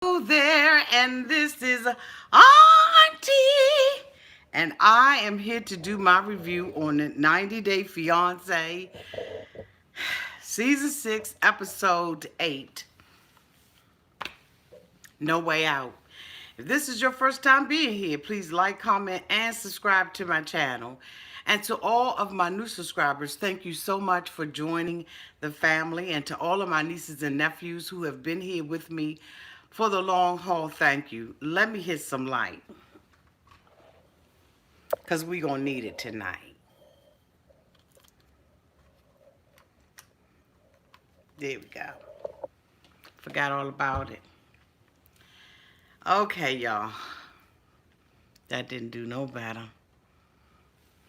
Hello there, and this is Auntie, and I am here to do my review on the 90 Day Fiance, Season 6, Episode 8, No Way Out. If this is your first time being here, please like, comment, and subscribe to my channel. And to all of my new subscribers, thank you so much for joining the family. And to all of my nieces and nephews who have been here with me for the long haul, thank you. Let me hit some light, because we're going to need it tonight. There we go. Forgot all about it. Okay, y'all. That didn't do no better.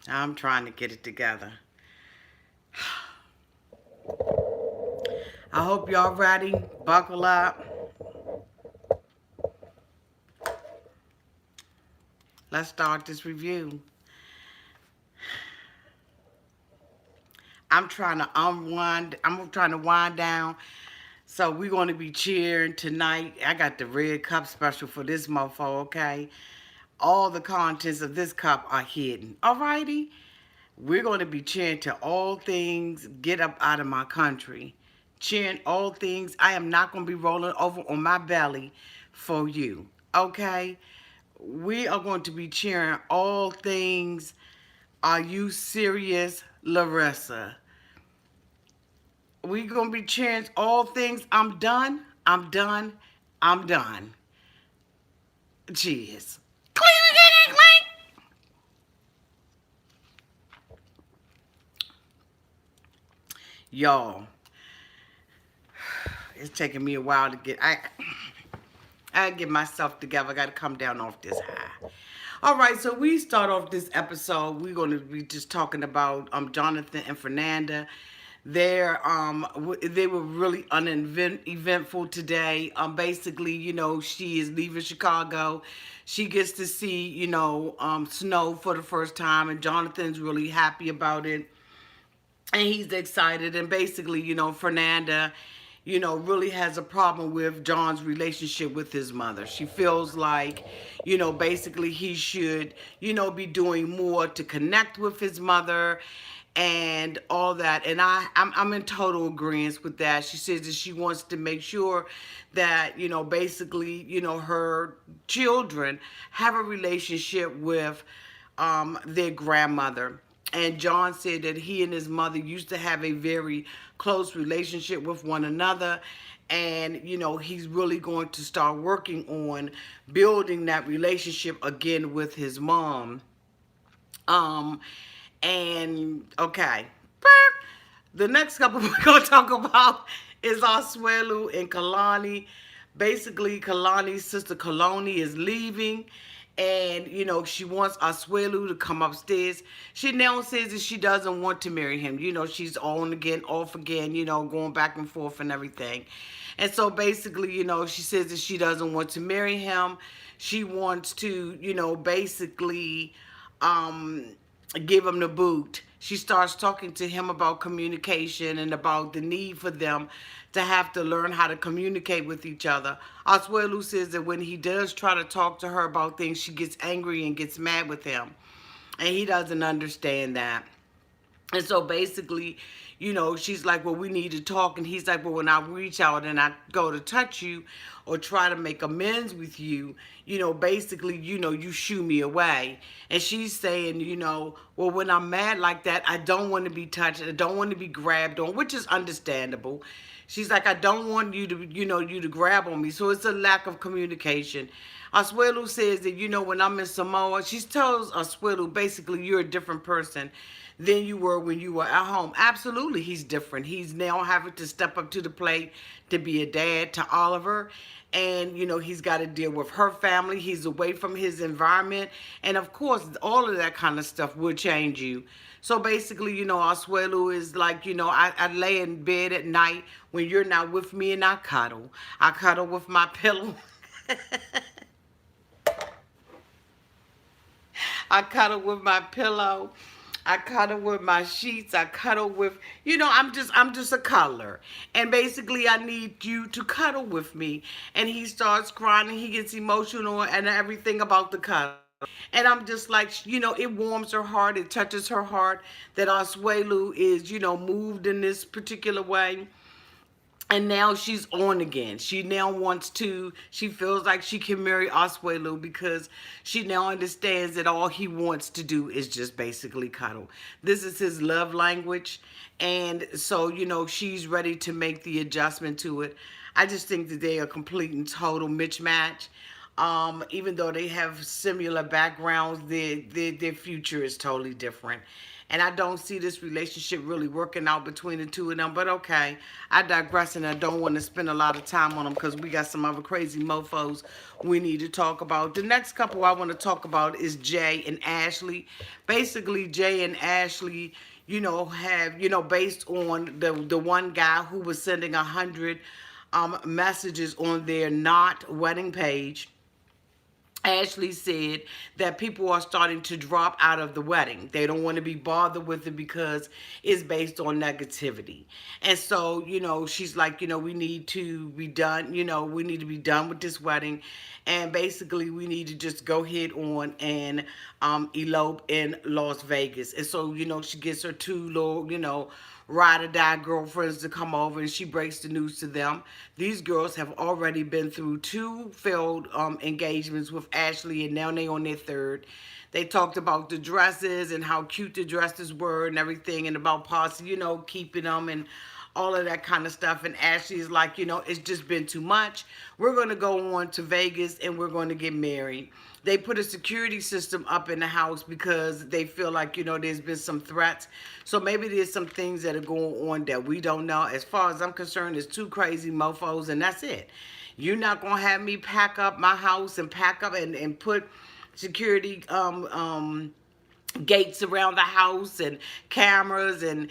I'm trying to get it together. I hope y'all ready. Buckle up. Let's start this review. I'm trying to unwind. I'm trying to wind down. So we're going to be cheering tonight. I got the red cup special for this mofo, okay? All the contents of this cup are hidden. Alrighty? We're going to be cheering to all things get up out of my country. Cheering all things. I am not going to be rolling over on my belly for you. Okay? We are going to be cheering all things. Are you serious, Larissa? We're going to be cheering all things. I'm done. I'm done. I'm done. Cheers. Clink. Y'all, it's taking me a while to get, I get myself together. I got to come down off this high. All right, so we start off this episode. We're going to be just talking about Jonathan and Fernanda. They were really uneventful today. Basically, she is leaving Chicago. She gets to see, snow for the first time, and Jonathan's really happy about it. And he's excited. And basically, Fernanda, really has a problem with John's relationship with his mother. She feels like, basically he should, be doing more to connect with his mother and all that. And I'm in total agreement with that. She says that she wants to make sure that, basically, her children have a relationship with their grandmother. And John said that he and his mother used to have a very close relationship with one another. And, he's really going to start working on building that relationship again with his mom. And, okay. The next couple we're going to talk about is Asuelu and Kalani. Basically, Kalani's sister Kalani is leaving. And, she wants Asuelu to come upstairs. She now says that she doesn't want to marry him. She's on again, off again, going back and forth and everything. And so basically, she says that she doesn't want to marry him. She wants to, basically give him the boot. She starts talking to him about communication and about the need for them to have to learn how to communicate with each other. Asuelu says that when he does try to talk to her about things, she gets angry and gets mad with him. And he doesn't understand that. And so basically, she's like, well, we need to talk. And he's like, well, when I reach out and I go to touch you or try to make amends with you, basically, you shoo me away. And she's saying, well, when I'm mad like that, I don't want to be touched. I don't want to be grabbed on, which is understandable. She's like, I don't want you to, you to grab on me. So it's a lack of communication. Asuelu says that, when I'm in Samoa, she tells Asuelu, basically, you're a different person than you were when you were at home. Absolutely, he's different. He's now having to step up to the plate to be a dad to Oliver. And, he's got to deal with her family. He's away from his environment. And, of course, all of that kind of stuff will change you. So, basically, Asuelu is like, I lay in bed at night when you're not with me and I cuddle. I cuddle with my pillow. I cuddle with my pillow. I cuddle with my sheets. I cuddle with, I'm just a cuddler. And basically I need you to cuddle with me. And he starts crying and he gets emotional and everything about the cuddle. And I'm just like, it warms her heart. It touches her heart that Asuelu is, moved in this particular way. And now she's on again. She now wants to, she feels like she can marry Asuelu because she now understands that all he wants to do is just basically cuddle. This is his love language. And so, she's ready to make the adjustment to it. I just think that they are complete and total mismatch. Even though they have similar backgrounds, their future is totally different. And I don't see this relationship really working out between the two of them. But okay, I digress, and I don't want to spend a lot of time on them because we got some other crazy mofos we need to talk about. The next couple I want to talk about is Jay and Ashley. Basically, Jay and Ashley, have, based on the one guy who was sending 100 messages on their not wedding page. Ashley said that people are starting to drop out of the wedding. They don't want to be bothered with it because it's based on negativity. And so, she's like, we need to be done, we need to be done with this wedding. And basically, we need to just go head on and elope in Las Vegas. And so, she gets her two little, ride or die girlfriends to come over and she breaks the news to them. These girls have already been through two failed engagements with Ashley and now they on their third. They talked about the dresses and how cute the dresses were and everything and about possibly, keeping them and all of that kind of stuff. And Ashley is like, it's just been too much. We're going to go on to Vegas and we're going to get married. They put a security system up in the house because they feel like, there's been some threats. So maybe there's some things that are going on that we don't know. As far as I'm concerned, there's two crazy mofos and that's it. You're not going to have me pack up my house and pack up and put security gates around the house and cameras and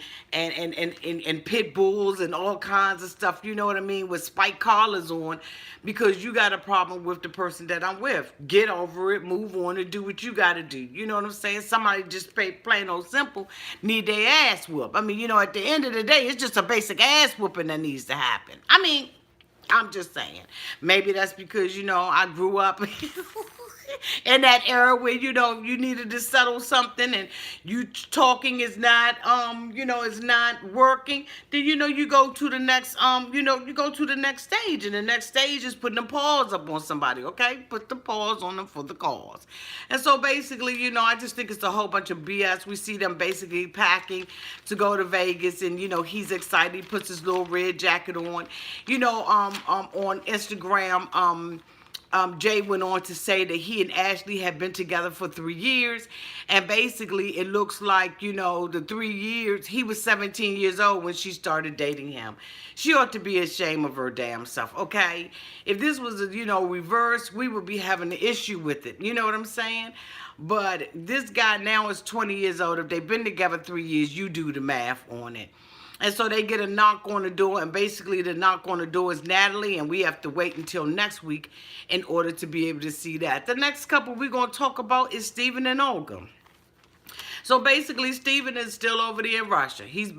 pit bulls and all kinds of stuff, you know what I mean, with spike collars on because you got a problem with the person that I'm with. Get over it, move on, and do what you got to do. You know what I'm saying? Somebody just plain old simple need their ass whooped. I mean, at the end of the day, it's just a basic ass whooping that needs to happen. I mean, I'm just saying. Maybe that's because, I grew up in that era where, you needed to settle something and you talking is not, is not working. Then, you go to the next, you go to the next stage. And the next stage is putting the paws up on somebody, okay? Put the paws on them for the cause. And so basically, I just think it's a whole bunch of BS. We see them basically packing to go to Vegas and, he's excited. He puts his little red jacket on. On Instagram, Jay went on to say that he and Ashley had been together for 3 years. And basically, it looks like, the 3 years, he was 17 years old when she started dating him. She ought to be ashamed of her damn self, okay? If this was, reverse, we would be having an issue with it. You know what I'm saying? But this guy now is 20 years old. If they've been together 3 years, you do the math on it. And so they get a knock on the door, and basically the knock on the door is Natalie, and we have to wait until next week in order to be able to see that. The next couple we're going to talk about is Stephen and Olga. So basically, Stephen is still over there in Russia. He's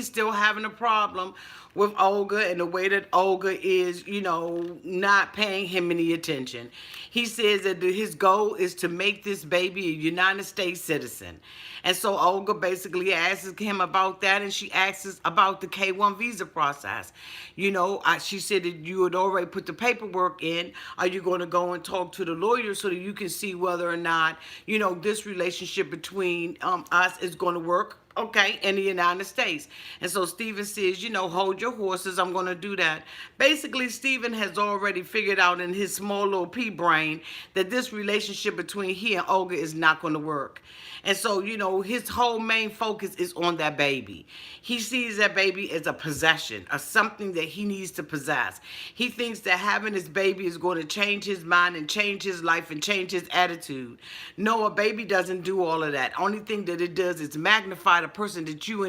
still having a problem with Olga and the way that Olga is, not paying him any attention. He says that his goal is to make this baby a United States citizen. And so Olga basically asks him about that, and she asks about the K-1 visa process. She said that you had already put the paperwork in. Are you going to go and talk to the lawyer so that you can see whether or not, this relationship between us is going to work? Okay, in the United States. And so Stephen says, hold your horses. I'm going to do that. Basically, Stephen has already figured out in his small little pea brain that this relationship between he and Olga is not going to work. And so, his whole main focus is on that baby. He sees that baby as a possession, or something that he needs to possess. He thinks that having this baby is going to change his mind and change his life and change his attitude. No, a baby doesn't do all of that. Only thing that it does is magnify the person that you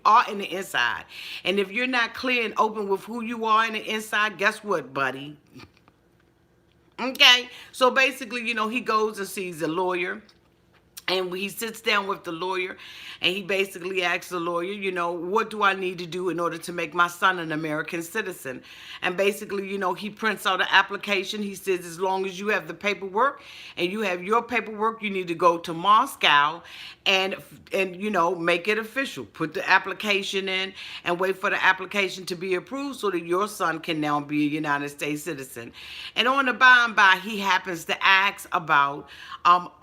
are in the inside. And if you're not clear and open with who you are in the inside, guess what, buddy? Okay, so basically, he goes and sees a lawyer. And he sits down with the lawyer, and he basically asks the lawyer, what do I need to do in order to make my son an American citizen? And basically, he prints out an application. He says, as long as you have the paperwork and you have your paperwork, you need to go to Moscow and make it official. Put the application in and wait for the application to be approved so that your son can now be a United States citizen. And on the by and by, he happens to ask about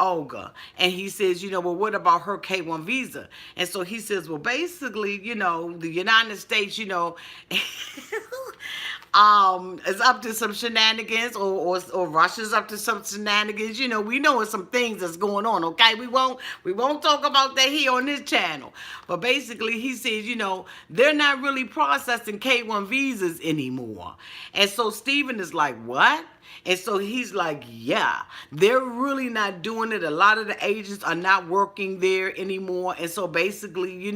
Olga. And he says, well, what about her K-1 visa? And so he says, well, basically, the United States, is up to some shenanigans, or Russia's up to some shenanigans. We know some things that's going on. Okay, we won't talk about that here on this channel. But basically, he says, they're not really processing K-1 visas anymore. And so Stephen is like, what? And so he's like, yeah, they're really not doing it. A lot of the agents are not working there anymore. And so basically,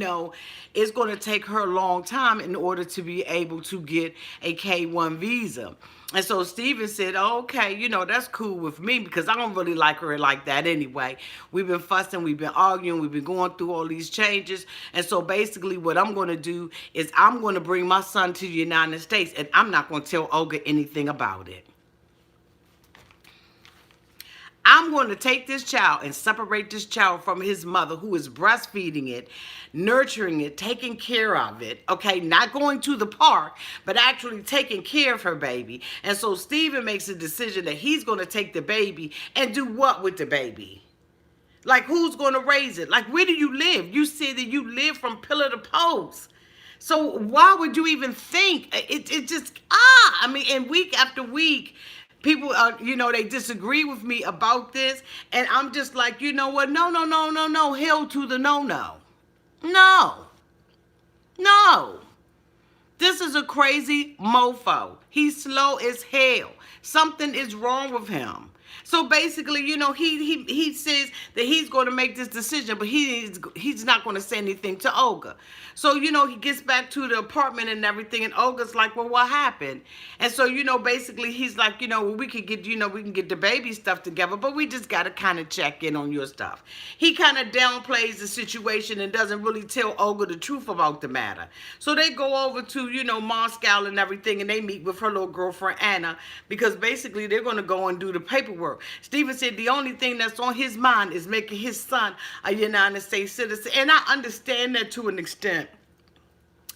it's going to take her a long time in order to be able to get a K-1 visa. And so Steven said, okay, that's cool with me because I don't really like her like that anyway. We've been fussing, we've been arguing, we've been going through all these changes. And so basically what I'm going to do is I'm going to bring my son to the United States, and I'm not going to tell Olga anything about it. I'm going to take this child and separate this child from his mother, who is breastfeeding it, nurturing it, taking care of it, okay? Not going to the park, but actually taking care of her baby. And so Steven makes a decision that he's going to take the baby and do what with the baby? Like, who's going to raise it? Like, where do you live? You said that you live from pillar to post. So why would you even think? It just, and week after week, people are, they disagree with me about this. And I'm just like, you know what? No. Hell to the no. No. This is a crazy mofo. He's slow as hell. Something is wrong with him. So basically, he says that he's going to make this decision, but he's not going to say anything to Olga. So, he gets back to the apartment and everything, and Olga's like, well, what happened? And so, basically he's like, well, we can get the baby stuff together, but we just got to kind of check in on your stuff. He kind of downplays the situation and doesn't really tell Olga the truth about the matter. So they go over to, Moscow and everything, and they meet with her little girlfriend, Anna, because basically they're going to go and do the paperwork. Steven said the only thing that's on his mind is making his son a United States citizen. And I understand that to an extent.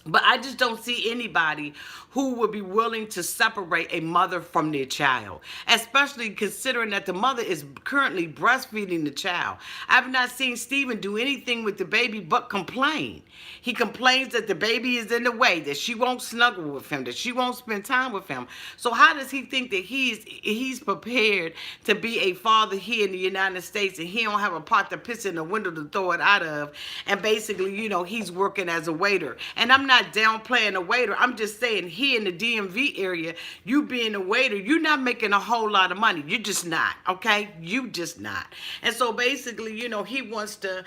But I just don't see anybody who would be willing to separate a mother from their child, especially considering that the mother is currently breastfeeding the child. I've not seen Steven do anything with the baby but complain. He complains that the baby is in the way, that she won't snuggle with him, that she won't spend time with him. So how does he think that he's prepared to be a father here in the United States, and he don't have a pot to piss in the window to throw it out of, and basically, he's working as a waiter? And I'm not downplaying a waiter. I'm just saying, here in the DMV area, you being a waiter, you're not making a whole lot of money. You're just not, okay? You just not. And so basically, he wants to,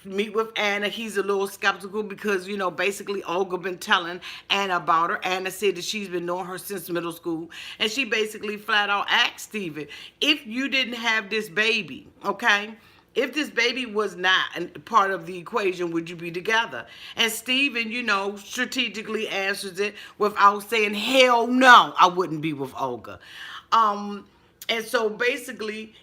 meet with Anna. He's a little skeptical because, basically Olga been telling Anna about her. Anna said that she's been knowing her since middle school. And she basically flat out asked Steven, if you didn't have this baby, okay, if this baby was not part of the equation, would you be together? And Steven, strategically answers it without saying, hell no, I wouldn't be with Olga. And so basically,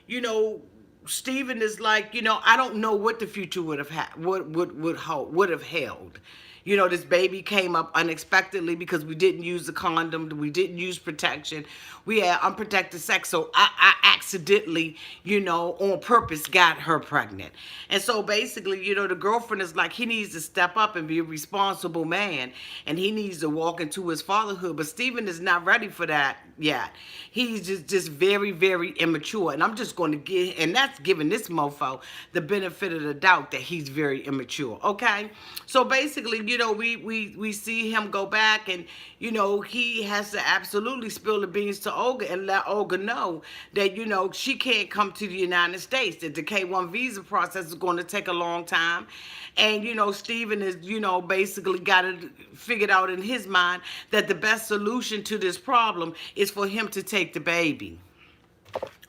Steven is like, I don't know what the future would have would have held. This baby came up unexpectedly because we didn't use the condom, we didn't use protection, we had unprotected sex, so I accidentally, on purpose got her pregnant. And so basically, the girlfriend is like, he needs to step up and be a responsible man, and he needs to walk into his fatherhood, but Steven is not ready for that yet. He's just very, very immature, and I'm just going to give, and that's giving this mofo the benefit of the doubt that he's very immature, okay? So basically, we see him go back, and, he has to absolutely spill the beans to Olga and let Olga know that, she can't come to the United States, that the K-1 visa process is going to take a long time. And, Steven is, basically got it figured out in his mind that the best solution to this problem is for him to take the baby.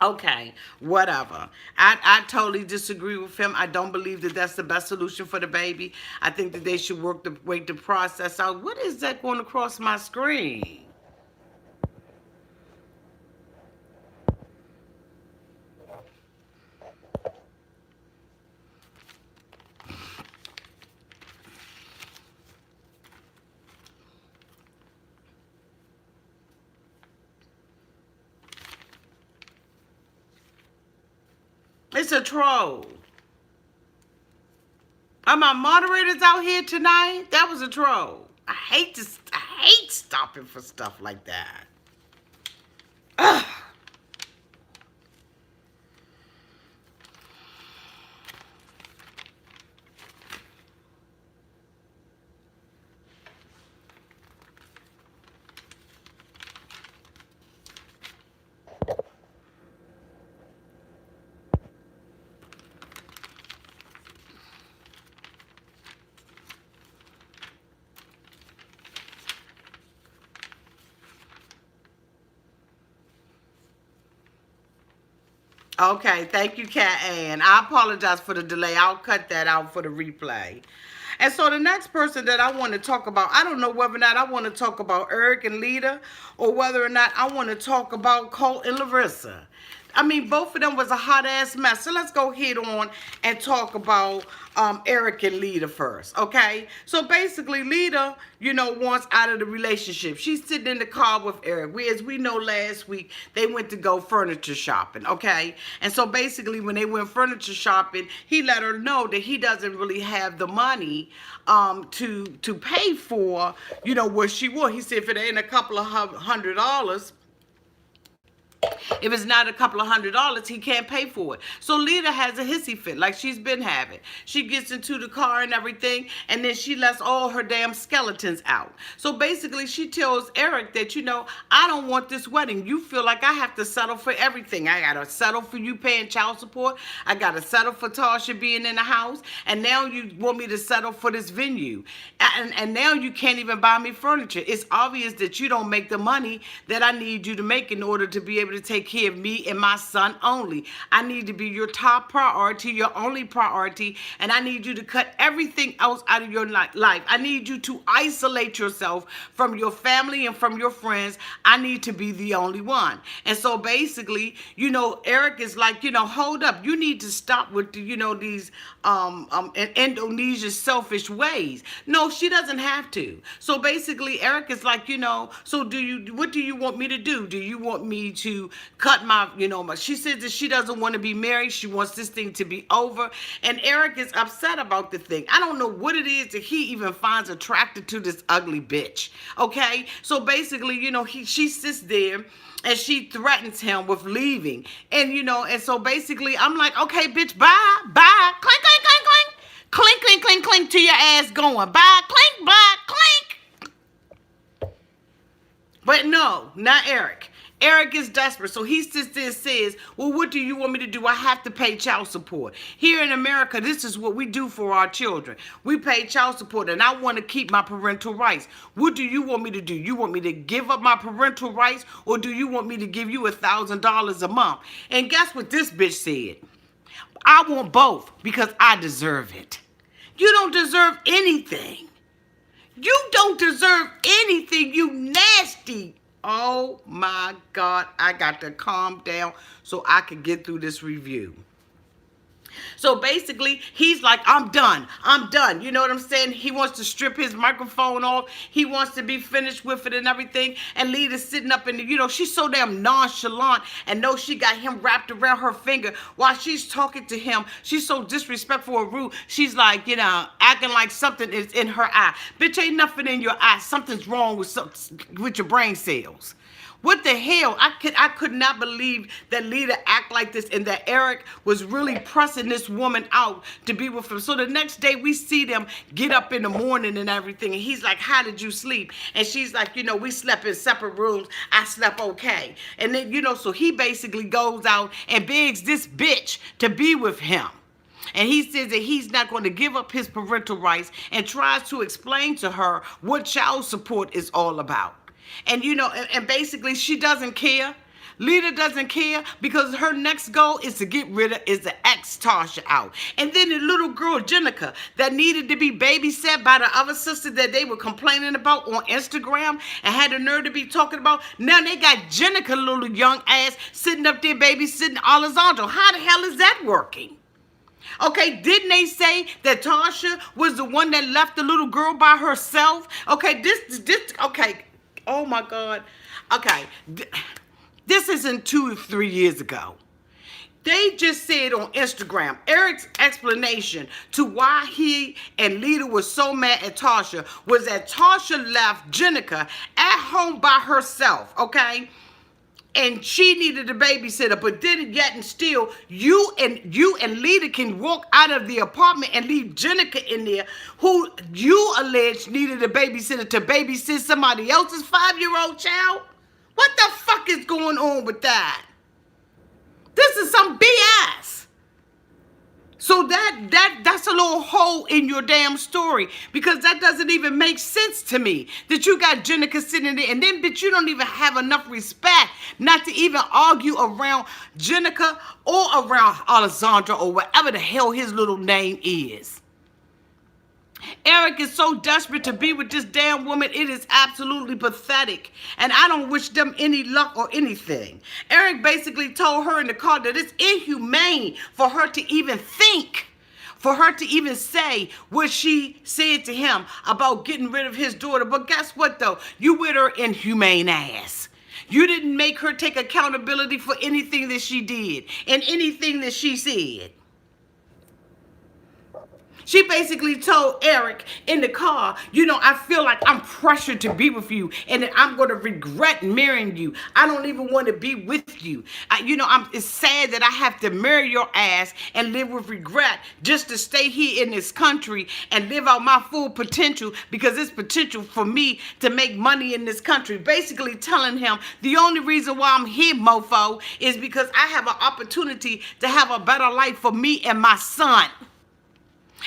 Okay, whatever. I totally disagree with him. I don't believe that that's the best solution for the baby. I think that they should wait the process out. What is that going across my screen? It's a troll. Are my moderators out here tonight? That was a troll. I hate stopping for stuff like that. Ugh. Okay, thank you, Kat Ann. I apologize for the delay. I'll cut that out for the replay. And so the next person that I want to talk about, I don't know whether or not I want to talk about Eric and Leida or whether or not I want to talk about Colt and Larissa. I mean, both of them was a hot ass mess. So let's go head on and talk about Eric and Leida first, okay? So basically, Leida, wants out of the relationship. She's sitting in the car with Eric. As we know, last week they went to go furniture shopping, okay? And so basically, when they went furniture shopping, he let her know that he doesn't really have the money to pay for, what she wants. He said if it ain't a couple of $100. If it's not a couple of $100, he can't pay for it. So Leida has a hissy fit, like she's been having. She gets into the car and everything, and then she lets all her damn skeletons out. So basically, she tells Eric that, I don't want this wedding. You feel like I have to settle for everything. I got to settle for you paying child support. I got to settle for Tasha being in the house. And now you want me to settle for this venue. And now you can't even buy me furniture. It's obvious that you don't make the money that I need you to make in order to be able to take care of me and my son only. I need to be your top priority, your only priority, and I need you to cut everything else out of your life. I need you to isolate yourself from your family and from your friends. I need to be the only one. And so basically, Eric is like, hold up. You need to stop with these in Indonesia selfish ways. No, she doesn't have to. So basically, Eric is like, so what do you want me to do? Do you want me to cut she says that she doesn't want to be married. She wants this thing to be over. And Eric is upset about the thing. I don't know what it is that he even finds attracted to this ugly bitch. Okay? So basically, she sits there and she threatens him with leaving. And, and so basically I'm like, okay, bitch, bye, bye. Clink, clink, clink, clink. Clink, clink, clink, clink to your ass going. Bye, clink, bye, clink. But no, not Eric. Eric is desperate, so he sits there and says, well, what do you want me to do? I have to pay child support. Here in America, this is what we do for our children. We pay child support, and I want to keep my parental rights. What do you want me to do? You want me to give up my parental rights, or do you want me to give you $1,000 a month? And guess what this bitch said? I want both because I deserve it. You don't deserve anything. You don't deserve anything, you nasty. Oh my God, I got to calm down so I can get through this review. So basically, he's like, I'm done. I'm done. You know what I'm saying? He wants to strip his microphone off. He wants to be finished with it and everything. And Leida's sitting up in the, she's so damn nonchalant and knows she got him wrapped around her finger while she's talking to him. She's so disrespectful and rude. She's like, acting like something is in her eye. Bitch, ain't nothing in your eye. Something's wrong with your brain cells. What the hell? I could not believe that Leida act like this and that Eric was really pressing this woman out to be with him. So the next day we see them get up in the morning and everything. And he's like, how did you sleep? And she's like, we slept in separate rooms. I slept okay. And then, so he basically goes out and begs this bitch to be with him. And he says that he's not going to give up his parental rights and tries to explain to her what child support is all about. And, and basically she doesn't care. Leida doesn't care because her next goal is to get rid of is the ex Tasha out. And then the little girl Jenica that needed to be babysat by the other sister that they were complaining about on Instagram and had the nerve to be talking about. Now they got Jenica little young ass sitting up there babysitting Alessandro. How the hell is that working? Okay, didn't they say that Tasha was the one that left the little girl by herself? Okay, okay, oh my God. Okay, this isn't 2 or 3 years ago. They just said on Instagram, Eric's explanation to why he and Leida were so mad at Tasha was that Tasha left Jenica at home by herself, okay? And she needed a babysitter, but then yet and still, you and Leida can walk out of the apartment and leave Jenica in there, who you allege needed a babysitter to babysit somebody else's 5-year-old child. What the fuck is going on with that? This is some BS. So that's a little hole in your damn story, because that doesn't even make sense to me, that you got Jenica sitting there and then but you don't even have enough respect not to even argue around Jenica or around Alessandro or whatever the hell his little name is. Eric is so desperate to be with this damn woman, it is absolutely pathetic. And I don't wish them any luck or anything. Eric basically told her in the car that it's inhumane for her to even think, for her to even say what she said to him about getting rid of his daughter. But guess what though? You with her inhumane ass. You didn't make her take accountability for anything that she did and anything that she said. She basically told Eric in the car, you know, I feel like I'm pressured to be with you and that I'm going to regret marrying you. I don't even want to be with you. It's sad that I have to marry your ass and live with regret just to stay here in this country and live out my full potential, because it's potential for me to make money in this country. Basically telling him the only reason why I'm here, mofo, is because I have an opportunity to have a better life for me and my son.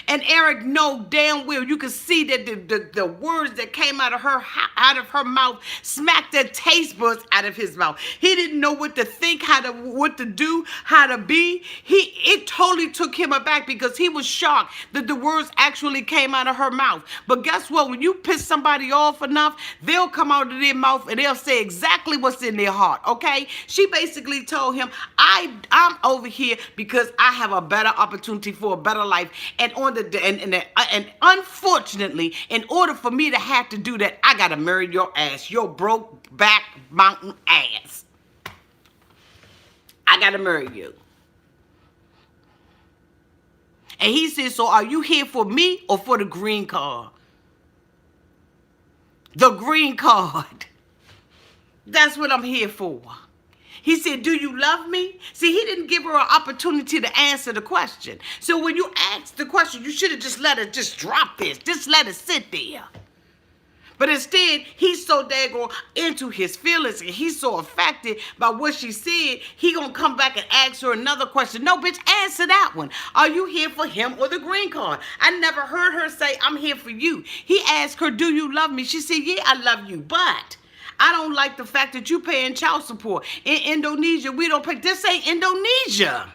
And Eric know damn well, you can see that the words that came out of her mouth smacked the taste buds out of his mouth. He didn't know what to think, what to do, how to be. It totally took him aback because he was shocked that the words actually came out of her mouth. But guess what? When you piss somebody off enough, they'll come out of their mouth and they'll say exactly what's in their heart. Okay? She basically told him, I'm over here because I have a better opportunity for a better life, and and unfortunately, in order for me to have to do that, I gotta marry your ass, your broke back mountain ass. I gotta marry you. And he said, so are you here for me or for the green card? The green card. That's what I'm here for. He said, do you love me? See, he didn't give her an opportunity to answer the question. So when you ask the question, you should have just let her just drop this. Just let it sit there. But instead, he's so daggone into his feelings and he's so affected by what she said, he gonna come back and ask her another question. No, bitch, answer that one. Are you here for him or the green card? I never heard her say, I'm here for you. He asked her, do you love me? She said, yeah, I love you, but I don't like the fact that you paying child support. In Indonesia, we don't pay. This ain't Indonesia.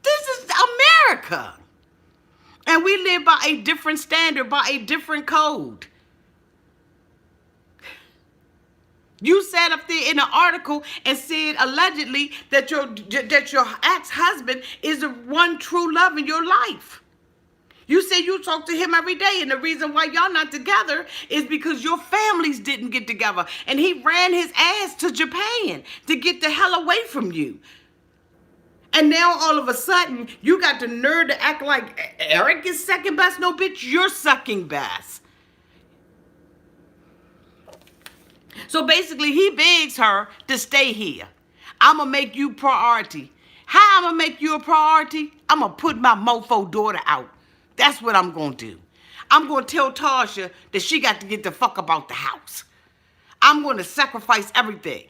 This is America. And we live by a different standard, by a different code. You sat up there in an article and said allegedly that your ex-husband is the one true love in your life. You say you talk to him every day, and the reason why y'all not together is because your families didn't get together, and he ran his ass to Japan to get the hell away from you. And now all of a sudden, you got the nerve to act like Eric is second best. No, bitch, you're second best. So basically, he begs her to stay here. I'm going to make you priority. How I'm going to make you a priority? I'm going to put my mofo daughter out. That's what I'm going to do. I'm going to tell Tasha that she got to get the fuck about the house. I'm going to sacrifice everything.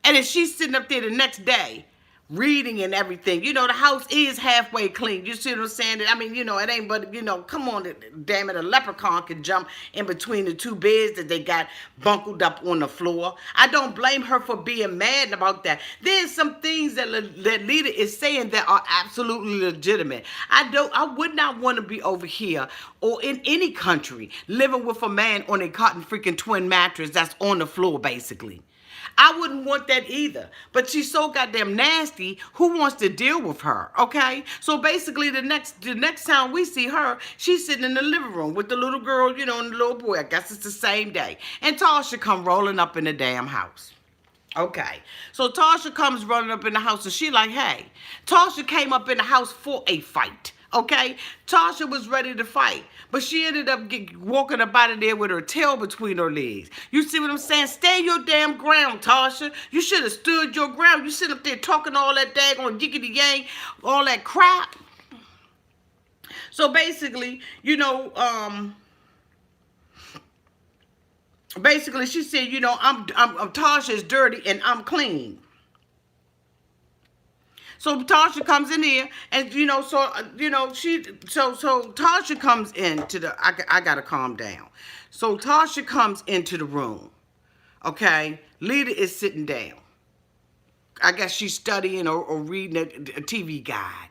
And if she's sitting up there the next day reading and everything. The house is halfway clean. You see what I'm saying? I mean, it ain't but, come on, damn it, a leprechaun can jump in between the two beds that they got bunkled up on the floor. I don't blame her for being mad about that. There's some things that Leida is saying that are absolutely legitimate. I would not want to be over here or in any country living with a man on a cotton freaking twin mattress that's on the floor, basically. I wouldn't want that either. But she's so goddamn nasty. Who wants to deal with her? Okay? So basically the next time we see her, she's sitting in the living room with the little girl, and the little boy. I guess it's the same day. And Tasha come rolling up in the damn house. Okay. So Tasha comes running up in the house and she like, hey, Tasha came up in the house for a fight. Okay, Tasha was ready to fight, but she ended up walking up out of there with her tail between her legs. You see what I'm saying? Stand your damn ground, Tasha. You should have stood your ground. You sit up there talking all that daggone yiggity yang, all that crap. So basically, basically she said, I'm Tasha's dirty and I'm clean. So Tasha comes in here, and so Tasha comes into the. I gotta calm down. So Tasha comes into the room. Okay, Leida is sitting down. I guess she's studying or reading a TV guide.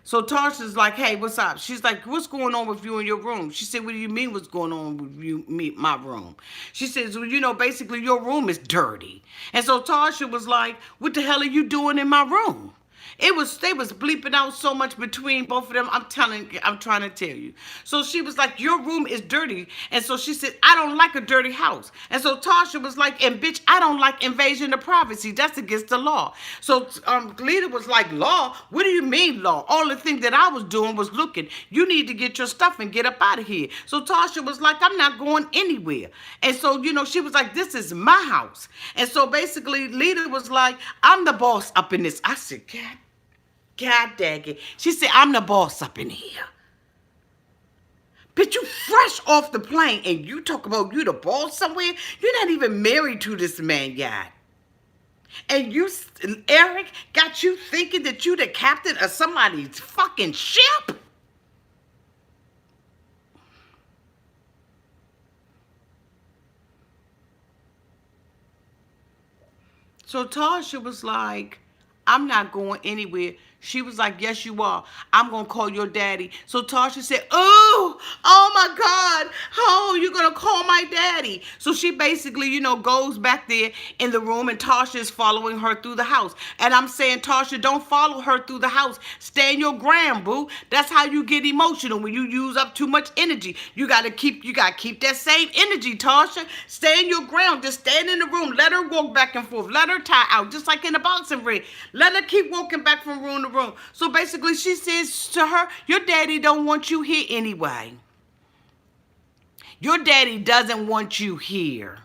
So Tasha's like, hey, what's up? She's like, what's going on with you in your room? She said, what do you mean what's going on with my room? She says, well, basically your room is dirty. And so Tasha was like, what the hell are you doing in my room? They was bleeping out so much between both of them. I'm trying to tell you. So she was like, your room is dirty. And so she said, I don't like a dirty house. And so Tasha was like, and bitch, I don't like invasion of privacy. That's against the law. So Leida was like, law? What do you mean law? All the thing that I was doing was looking. You need to get your stuff and get up out of here. So Tasha was like, I'm not going anywhere. And so, she was like, this is my house. And so basically Leida was like, I'm the boss up in this. I said, God dang it. She said, I'm the boss up in here. Bitch, you fresh off the plane and you talk about you the boss somewhere? You're not even married to this man yet. And Eric, got you thinking that you the captain of somebody's fucking ship? So Tasha was like, I'm not going anywhere. She was like, yes, you are. I'm going to call your daddy. So Tasha said, oh my God. Oh, you're going to call my daddy. So she basically, goes back there in the room and Tasha is following her through the house. And I'm saying, Tasha, don't follow her through the house. Stand your ground, boo. That's how you get emotional when you use up too much energy. You got to keep that same energy, Tasha. Stand your ground. Just stand in the room. Let her walk back and forth. Let her tie out, just like in the boxing ring. Let her keep walking back from room to room. So basically she says to her, your daddy don't want you here anyway. Your daddy doesn't want you here.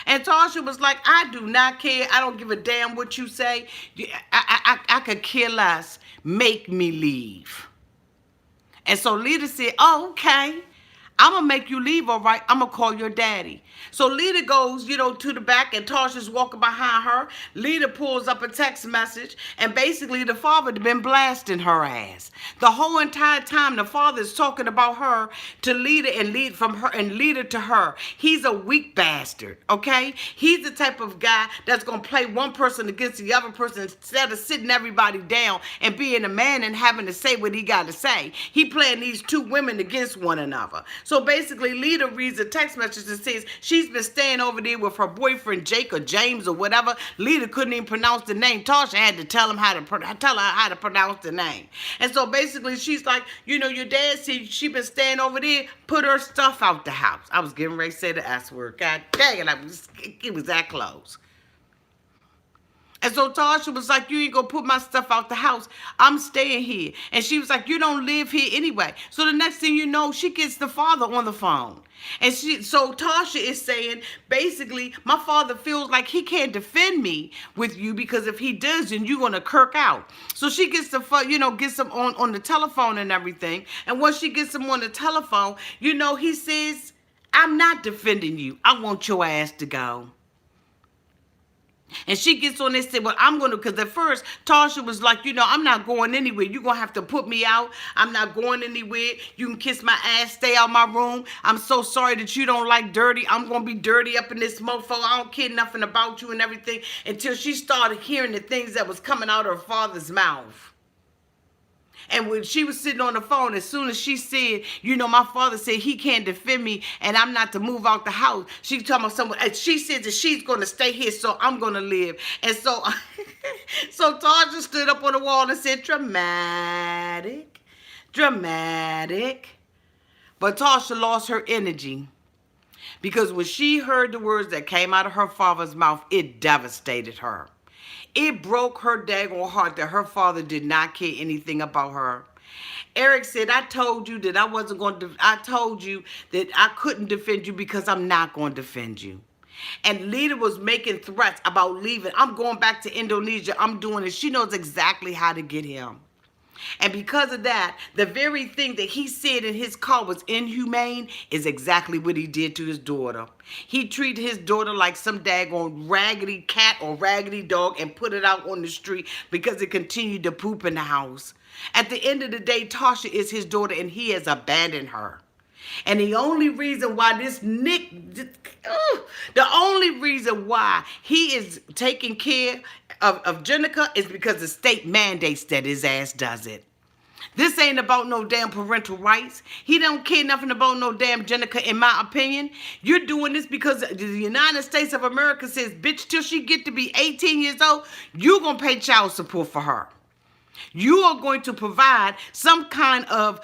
And Tasha was like, I do not care. I don't give a damn what you say. I could care less. Make me leave. And so Leida said, oh, okay. I'm going to make you leave, all right? I'm going to call your daddy. So Leida goes, to the back, and Tasha's walking behind her. Leida pulls up a text message, and basically the father had been blasting her ass. The whole entire time, the father is talking about her to Leida and Leida to her. He's a weak bastard, okay? He's the type of guy that's going to play one person against the other person instead of sitting everybody down and being a man and having to say what he got to say. He playing these two women against one another. So basically, Leida reads a text message that says she's been staying over there with her boyfriend Jake or James or whatever. Leida couldn't even pronounce the name. Tasha had to tell her how to pronounce the name. And so basically, she's like, your dad said she been staying over there. Put her stuff out the house. I was getting ready to say the S word. God dang it, it was that close. And so Tasha was like, you ain't gonna put my stuff out the house. I'm staying here. And she was like, you don't live here anyway. So the next thing you know, she gets the father on the phone. And so Tasha is saying, basically, my father feels like he can't defend me with you because if he does, then you're gonna kirk out. So she gets gets him on the telephone and everything. And once she gets him on the telephone, he says, I'm not defending you. I want your ass to go. And she gets on there and said, well, I'm going to, because at first, Tasha was like, I'm not going anywhere. You're going to have to put me out. I'm not going anywhere. You can kiss my ass, stay out my room. I'm so sorry that you don't like dirty. I'm going to be dirty up in this mofo. I don't care nothing about you and everything, until she started hearing the things that was coming out of her father's mouth. And when she was sitting on the phone, as soon as she said, my father said he can't defend me and I'm not to move out the house, she told me someone, and she said that she's going to stay here, so I'm going to live. And so, so Tasha stood up on the wall and said, dramatic, dramatic. But Tasha lost her energy, because when she heard the words that came out of her father's mouth, it devastated her. It broke her daggone heart that her father did not care anything about her. Eric said, I told you that I wasn't going to, I told you that I couldn't defend you because I'm not going to defend you. And Leida was making threats about leaving. I'm going back to Indonesia. I'm doing it. She knows exactly how to get him. And because of that, the very thing that he said in his car was inhumane is exactly what he did to his daughter. He treated his daughter like some daggone raggedy cat or raggedy dog and put it out on the street because it continued to poop in the house. At the end of the day, Tasha is his daughter and he has abandoned her. And the only reason why the only reason why he is taking care of Jenica is because the state mandates that his ass does it. This ain't about no damn parental rights. He don't care nothing about no damn Jenica, in my opinion. You're doing this because the United States of America says, bitch, till she get to be 18 years old, you're going to pay child support for her. You are going to provide some kind of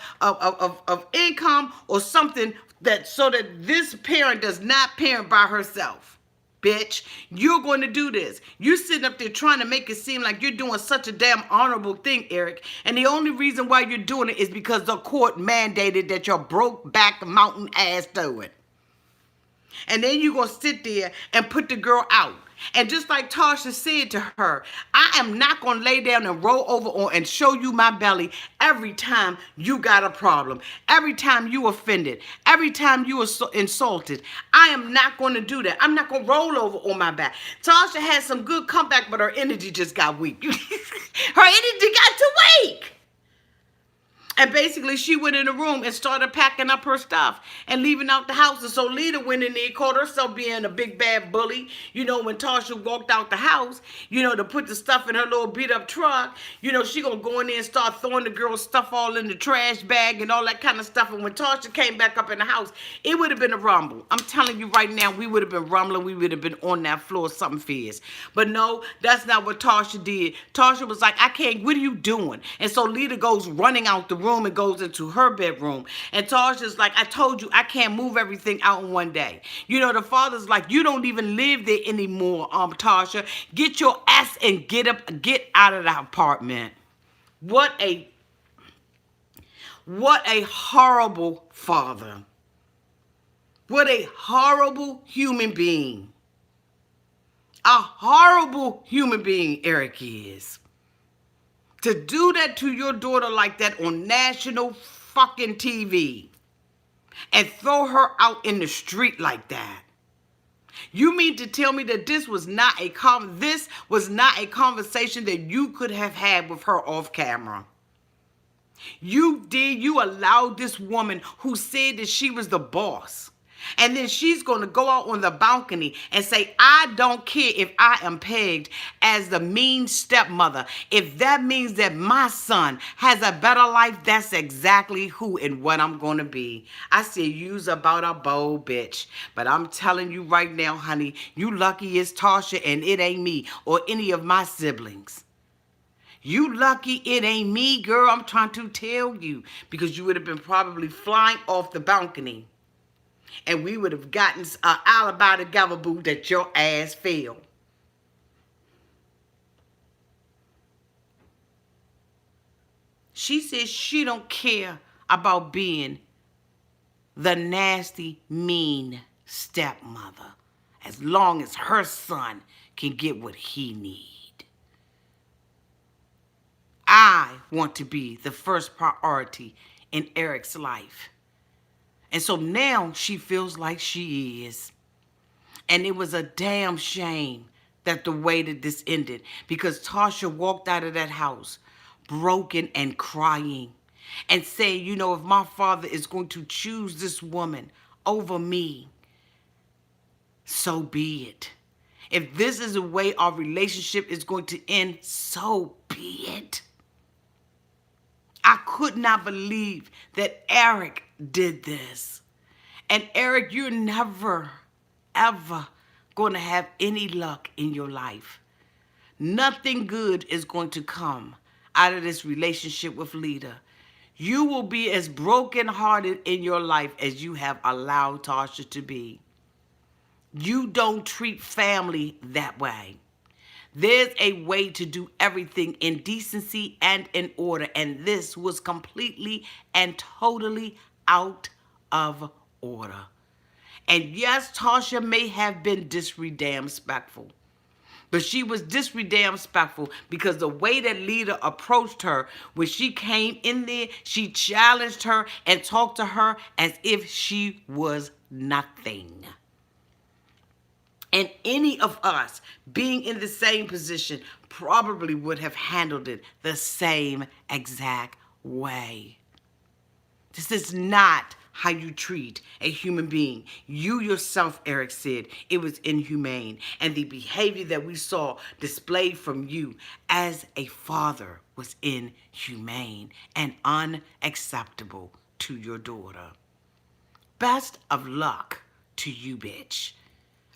income or something that so that this parent does not parent by herself. Bitch, you're going to do this. You're sitting up there trying to make it seem like you're doing such a damn honorable thing, Eric. And the only reason why you're doing it is because the court mandated that your broke back mountain ass do it. And then you're going to sit there and put the girl out. And just like Tasha said to her, I am not going to lay down and roll over on and show you my belly every time you got a problem, every time you offended, every time you were insulted. I am not going to do that. I'm not going to roll over on my back. Tasha had some good comeback, but her energy just got weak. Her energy got too weak. And basically, she went in the room and started packing up her stuff and leaving out the house. And so Leida went in there, called herself being a big bad bully. When Tasha walked out the house, to put the stuff in her little beat up truck, she gonna go in there and start throwing the girl's stuff all in the trash bag and all that kind of stuff. And when Tasha came back up in the house, it would have been a rumble. I'm telling you right now, we would have been rumbling. We would have been on that floor, something fierce. But no, that's not what Tasha did. Tasha was like, I can't, what are you doing? And so Leida goes running out the room and goes into her bedroom. And Tasha's like, I told you, I can't move everything out in one day. The father's like, you don't even live there anymore, Tasha. Get your ass and get out of the apartment. What a horrible father. What a horrible human being. A horrible human being Eric is. To do that to your daughter like that on national fucking TV and throw her out in the street like that. You mean to tell me that this was not a conversation that you could have had with her off camera? You allowed this woman who said that she was the boss. And then she's going to go out on the balcony and say, I don't care if I am pegged as the mean stepmother. If that means that my son has a better life, that's exactly who and what I'm going to be. I said, you's about a bold bitch. But I'm telling you right now, honey, you lucky it's Tasha and it ain't me or any of my siblings. You lucky it ain't me, girl. I'm trying to tell you, because you would have been probably flying off the balcony. And we would have gotten an alibi together, boo, that your ass failed. She says she don't care about being the nasty, mean stepmother as long as her son can get what he need. I want to be the first priority in Eric's life. And so now she feels like she is. And it was a damn shame that the way that this ended, because Tasha walked out of that house broken and crying and saying, if my father is going to choose this woman over me, so be it. If this is the way our relationship is going to end, so be it. I could not believe that Eric did this. And Eric, you're never, ever going to have any luck in your life. Nothing good is going to come out of this relationship with Leida. You will be as brokenhearted in your life as you have allowed Tasha to be. You don't treat family that way. There's a way to do everything in decency and in order, and this was completely and totally out of order. And yes, Tasha may have been disrespectful, but she was disrespectful because the way that Leida approached her, when she came in there, she challenged her and talked to her as if she was nothing. And any of us being in the same position probably would have handled it the same exact way. This is not how you treat a human being. You yourself, Eric, said it was inhumane. And the behavior that we saw displayed from you as a father was inhumane and unacceptable to your daughter. Best of luck to you, bitch.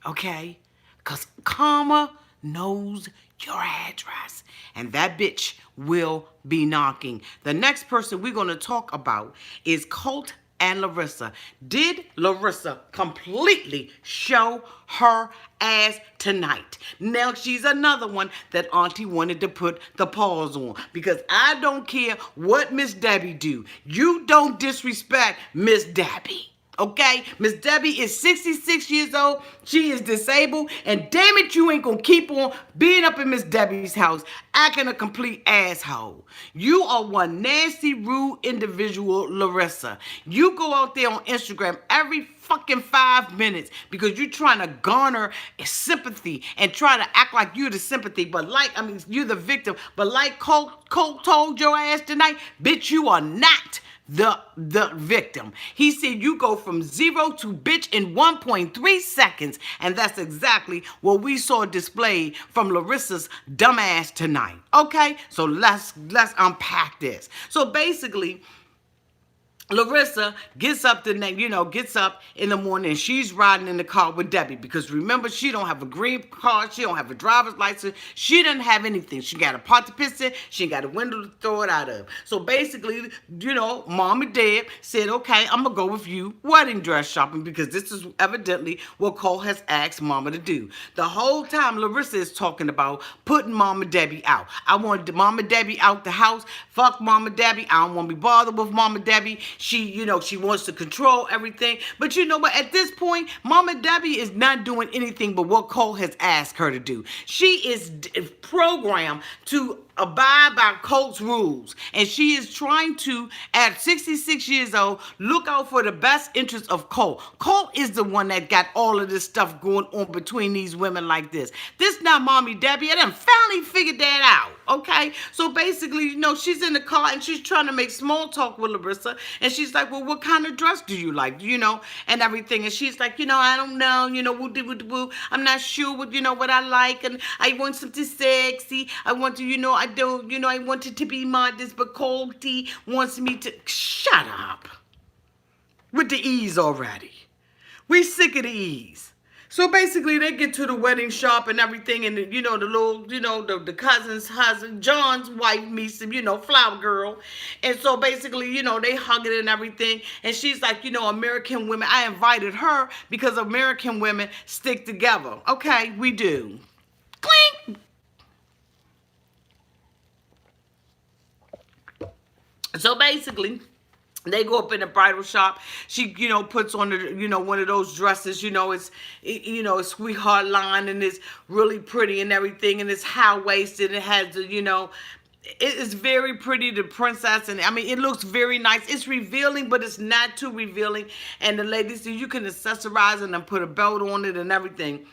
Okay? Because karma knows your address. And that bitch will be knocking. The next person we're going to talk about is Colt and Larissa. Did Larissa completely show her ass tonight? Now, she's another one that Auntie wanted to put the pause on, because I don't care what Miss Debbie do. You don't disrespect Miss Debbie. Okay, Miss Debbie is 66 years old. She is disabled. And damn it, you ain't gonna keep on being up in Miss Debbie's house acting a complete asshole. You are one nasty, rude individual, Larissa. You go out there on Instagram every fucking 5 minutes because you're trying to garner sympathy and try to act like you're the sympathy, but you're the victim. But like Colt told your ass tonight, bitch, you are not the victim. He said you go from 0 to bitch in 1.3 seconds, and that's exactly what we saw displayed from Larissa's dumbass tonight. Okay, so let's unpack this. So basically, Larissa gets up in the morning, and she's riding in the car with Debbie, because remember, she don't have a green card, she don't have a driver's license, she doesn't have anything. She got a pot to piss in, she ain't got a window to throw it out of. So basically, Mom and Dad said, okay, I'm gonna go with you wedding dress shopping, because this is evidently what Cole has asked Mama to do. The whole time Larissa is talking about putting Mama Debbie out. I want Mama Debbie out the house. Fuck Mama Debbie. I don't want to be bothered with Mama Debbie. She wants to control everything. But you know what? At this point, Mama Debbie is not doing anything but what Cole has asked her to do. She is programmed to abide by Colt's rules. And she is trying to, at 66 years old, look out for the best interest of Colt. Colt is the one that got all of this stuff going on between these women like this. This not Mommy Debbie. I done finally figured that out. Okay? So basically, she's in the car and she's trying to make small talk with Larissa. And she's like, well, what kind of dress do you like? And everything. And she's like, I don't know. Woo. I'm not sure what I like. And I want something sexy. I want to, I want it to be modest, but Colty wants me to... Shut up. With the ease already. We sick of the ease. So basically, they get to the wedding shop and everything, and the cousin's husband, John's wife meets him, flower girl. And so basically, they hug it and everything. And she's like, American women, I invited her because American women stick together. Okay, we do. Clink. So basically, they go up in the bridal shop. She, puts on the, one of those dresses. It's sweetheart line, and it's really pretty and everything, and it's high waisted. It has the, it is very pretty, the princess, and it looks very nice. It's revealing, but it's not too revealing. And the lady said you can accessorize it and put a belt on it and everything.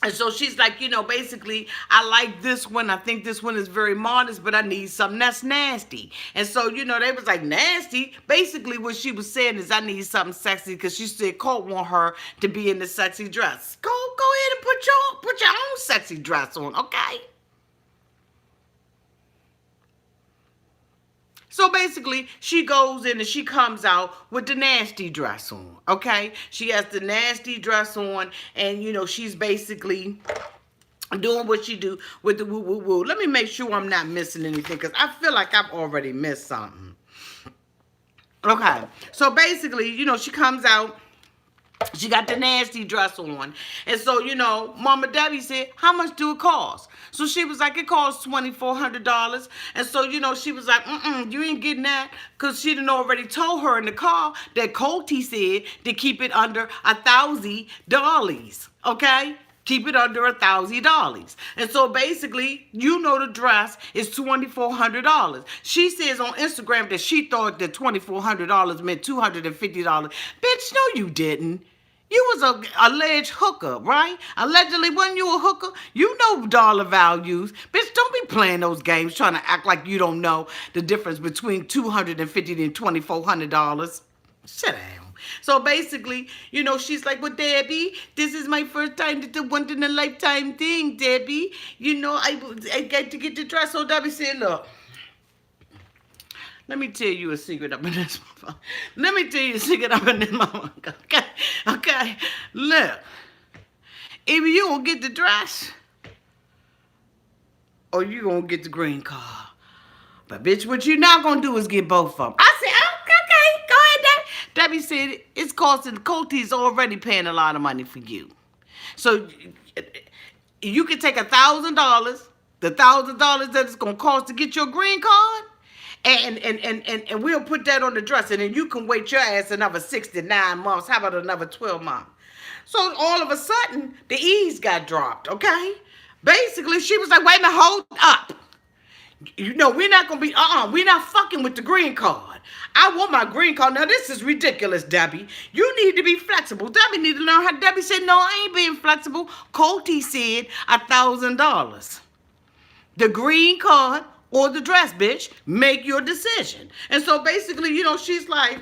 And so she's like, basically, I like this one. I think this one is very modest, but I need something that's nasty. And so, they was like, nasty. Basically, what she was saying is, I need something sexy, because she said Colt want her to be in the sexy dress. Go ahead and put your own sexy dress on, okay? So basically, she goes in and she comes out with the nasty dress on, okay? She has the nasty dress on, and, she's basically doing what she do with the woo-woo-woo. Let me make sure I'm not missing anything, because I feel like I've already missed something. Okay, so basically, she comes out. She got the nasty dress on. And so, Mama Debbie said, how much do it cost? So she was like, it costs $2,400. And so, she was like, you ain't getting that. Because she done already told her in the car that Colty said to keep it under $1,000. Okay? Keep it under $1,000. And so basically, the dress is $2,400. She says on Instagram that she thought that $2,400 meant $250. Bitch, no, you didn't. You was a alleged hooker, right? Allegedly, wasn't you a hooker? You know dollar values. Bitch, don't be playing those games trying to act like you don't know the difference between $250 and $2,400. Sit down. So basically, she's like, well, Debbie, this is my first time, it's a once-in-a-lifetime thing, Debbie. I got to get the dress. So Debbie said, look, let me tell you a secret up in this motherfucker. Let me tell you a secret up in this motherfucker. Okay. Look, either you gonna get the dress or you gonna get the green card. But bitch, what you not gonna do is get both of them. I said, okay, go ahead, Debbie. Debbie said it's costing, Colty's already paying a lot of money for you. So you can take $1,000, the $1,000 that it's gonna cost to get your green card. And we'll put that on the dress, and then you can wait your ass another 69 months. How about another 12 months? So all of a sudden, the E's got dropped, okay? Basically, she was like, wait a minute, hold up. We're not going to be, we're not fucking with the green card. I want my green card. Now, this is ridiculous, Debbie. You need to be flexible. Debbie need to learn how. Debbie said, no, I ain't being flexible. Colty said $1,000. The green card or the dress, bitch. Make your decision. And so basically, she's like,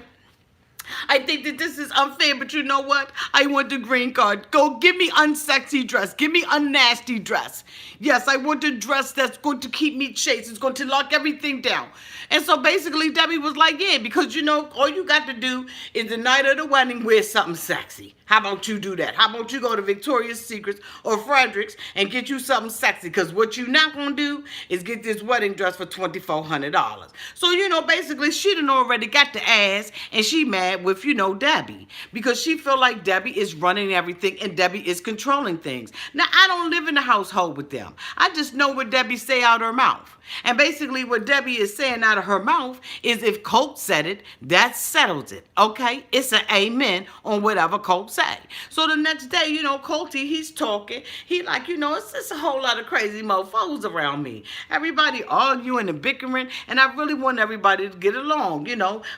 I think that this is unfair, but you know what? I want the green card. Go give me unsexy dress. Give me unnasty dress. Yes, I want a dress that's going to keep me chaste. It's going to lock everything down. And so basically, Debbie was like, yeah, because, all you got to do is the night of the wedding, wear something sexy. How about you do that? How about you go to Victoria's Secrets or Frederick's and get you something sexy? Because what you not going to do is get this wedding dress for $2,400. So, basically, she done already got the ass, and she mad with, Debbie. Because she feel like Debbie is running everything and Debbie is controlling things. Now, I don't live in the household with them. I just know what Debbie say out her mouth. And basically what Debbie is saying out of her mouth is if Colt said it, that settles it, okay? It's an amen on whatever Colt say. So the next day, Colty, he's talking. He like, it's just a whole lot of crazy mofos around me. Everybody arguing and bickering, and I really want everybody to get along,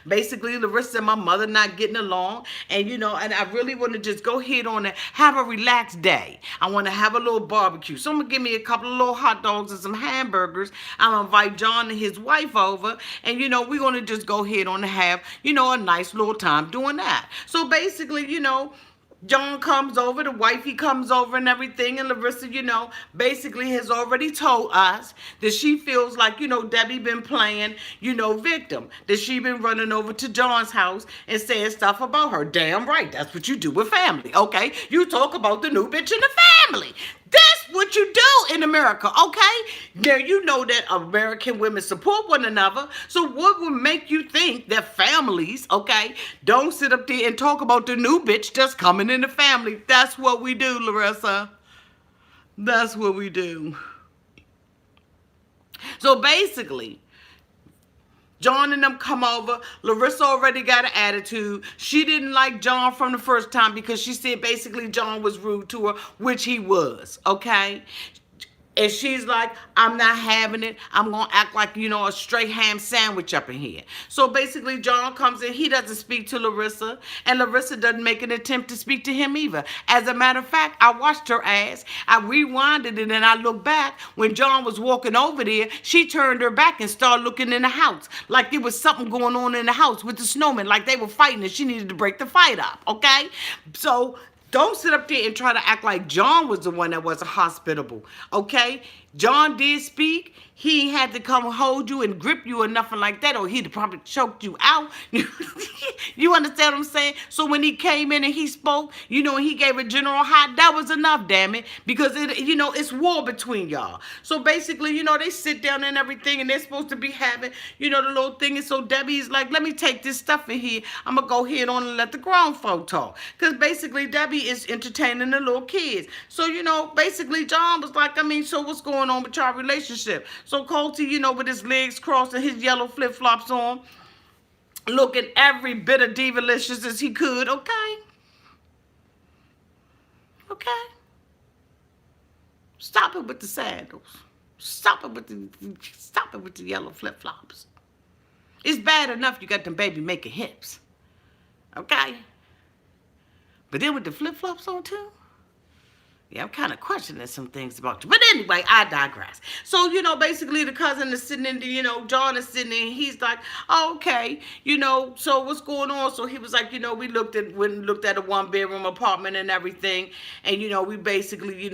Basically, Larissa and my mother not getting along, and, and I really want to just go ahead on and have a relaxed day. I want to have a little barbecue. Someone give me a couple of little hot dogs and some hamburgers. I'm going to invite John and his wife over, and, we're going to just go ahead on and have, a nice little time doing that. So basically, John comes over, the wifey comes over and everything, and Larissa, basically has already told us that she feels like, Debbie been playing, victim, that she been running over to John's house and saying stuff about her. Damn right, that's what you do with family, okay? You talk about the new bitch in the family. That's what you do in America, okay? Now, you know that American women support one another, so what would make you think that families, okay, don't sit up there and talk about the new bitch that's coming in the family? That's what we do, Larissa. That's what we do. So basically, John and them come over. Larissa already got an attitude. She didn't like John from the first time because she said basically John was rude to her, which he was, okay? And she's like, I'm not having it. I'm going to act like, a straight ham sandwich up in here. So basically, John comes in. He doesn't speak to Larissa. And Larissa doesn't make an attempt to speak to him either. As a matter of fact, I watched her ass. I rewinded it and I looked back. When John was walking over there, she turned her back and started looking in the house. Like there was something going on in the house with the snowman. Like they were fighting and she needed to break the fight up. Okay? So don't sit up there and try to act like John was the one that wasn't hospitable, okay? John did speak. He had to come hold you and grip you or nothing like that, or he'd probably choked you out. You understand what I'm saying? So when he came in and he spoke, and he gave a general high, that was enough, damn it, because it's war between y'all. So basically, they sit down and everything, and they're supposed to be having, the little thing. And so Debbie's like, let me take this stuff in here. I'm gonna go ahead on and let the grown folk talk, because basically Debbie is entertaining the little kids. So basically John was like, so what's going on with your relationship? So Colty, with his legs crossed and his yellow flip-flops on, looking every bit of divalicious as he could, okay? Okay? Stop it with the sandals. Stop it with the yellow flip-flops. It's bad enough you got them baby making hips. Okay? But then with the flip-flops on too? Yeah, I'm kind of questioning some things about you. But anyway, I digress. So, basically the cousin is sitting in the, John is sitting in, he's like, oh, okay, so what's going on? So he was like, we went and looked at a one-bedroom apartment and everything. And, we basically,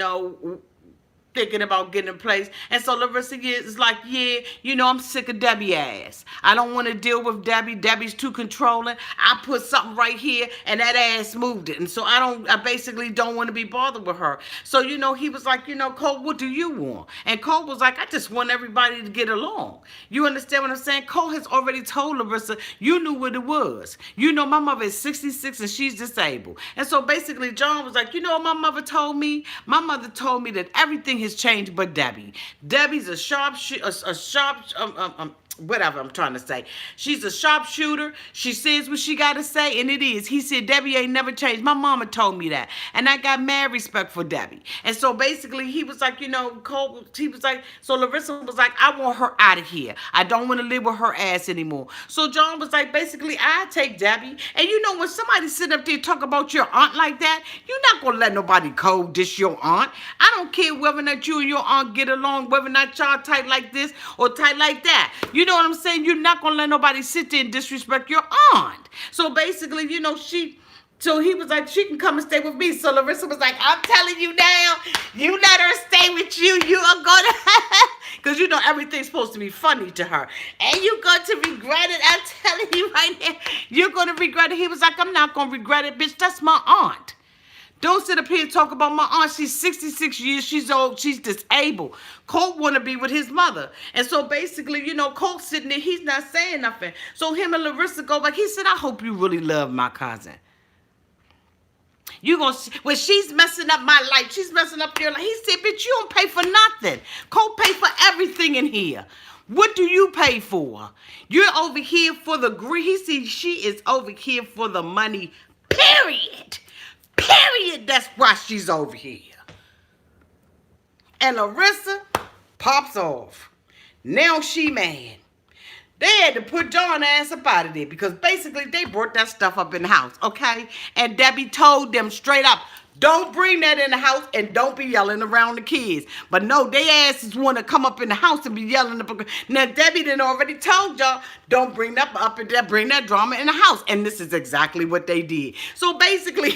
thinking about getting a place. And so Larissa is like, yeah, I'm sick of Debbie ass. I don't want to deal with Debbie. Debbie's too controlling. I put something right here and that ass moved it. And so I basically don't want to be bothered with her. So, he was like, Colt, what do you want? And Colt was like, I just want everybody to get along. You understand what I'm saying? Colt has already told Larissa, you knew what it was. My mother is 66 and she's disabled. And so basically John was like, what my mother told me? My mother told me that everything has changed but Debbie. Debbie's whatever I'm trying to say. She's a sharpshooter. She says what she got to say, and it is. He said, Debbie ain't never changed. My mama told me that. And I got mad respect for Debbie. And so basically, he was like, Cole, he was like, so Larissa was like, I want her out of here. I don't want to live with her ass anymore. So John was like, basically, I take Debbie. And when somebody sit up there and talk about your aunt like that, you're not going to let nobody cold dish your aunt. I don't care whether or not you and your aunt get along, whether or not y'all tight like this or tight like that. You know what I'm saying? You're not going to let nobody sit there and disrespect your aunt. So basically, so he was like, she can come and stay with me. So Larissa was like, I'm telling you now, you let her stay with you. You are going to, because everything's supposed to be funny to her. And you're going to regret it. I'm telling you right now, you're going to regret it. He was like, I'm not going to regret it, bitch. That's my aunt. Don't sit up here and talk about my aunt. She's 66 years. She's old. She's disabled. Colt want to be with his mother. And so basically, Colt's sitting there. He's not saying nothing. So him and Larissa go back. He said, I hope you really love my cousin. You gonna see, when she's messing up my life, she's messing up your life. He said, bitch, you don't pay for nothing. Colt pay for everything in here. What do you pay for? You're over here for the greed. He said she is over here for the money, period. Period. That's why she's over here. And Larissa pops off. Now she mad. They had to put John ass up out of there because basically they brought that stuff up in the house, okay? And Debbie told them straight up, don't bring that in the house and don't be yelling around the kids. But no, they asses want to come up in the house and be yelling. Now, Debbie done already told y'all, don't bring that up and bring that drama in the house. And this is exactly what they did. So basically...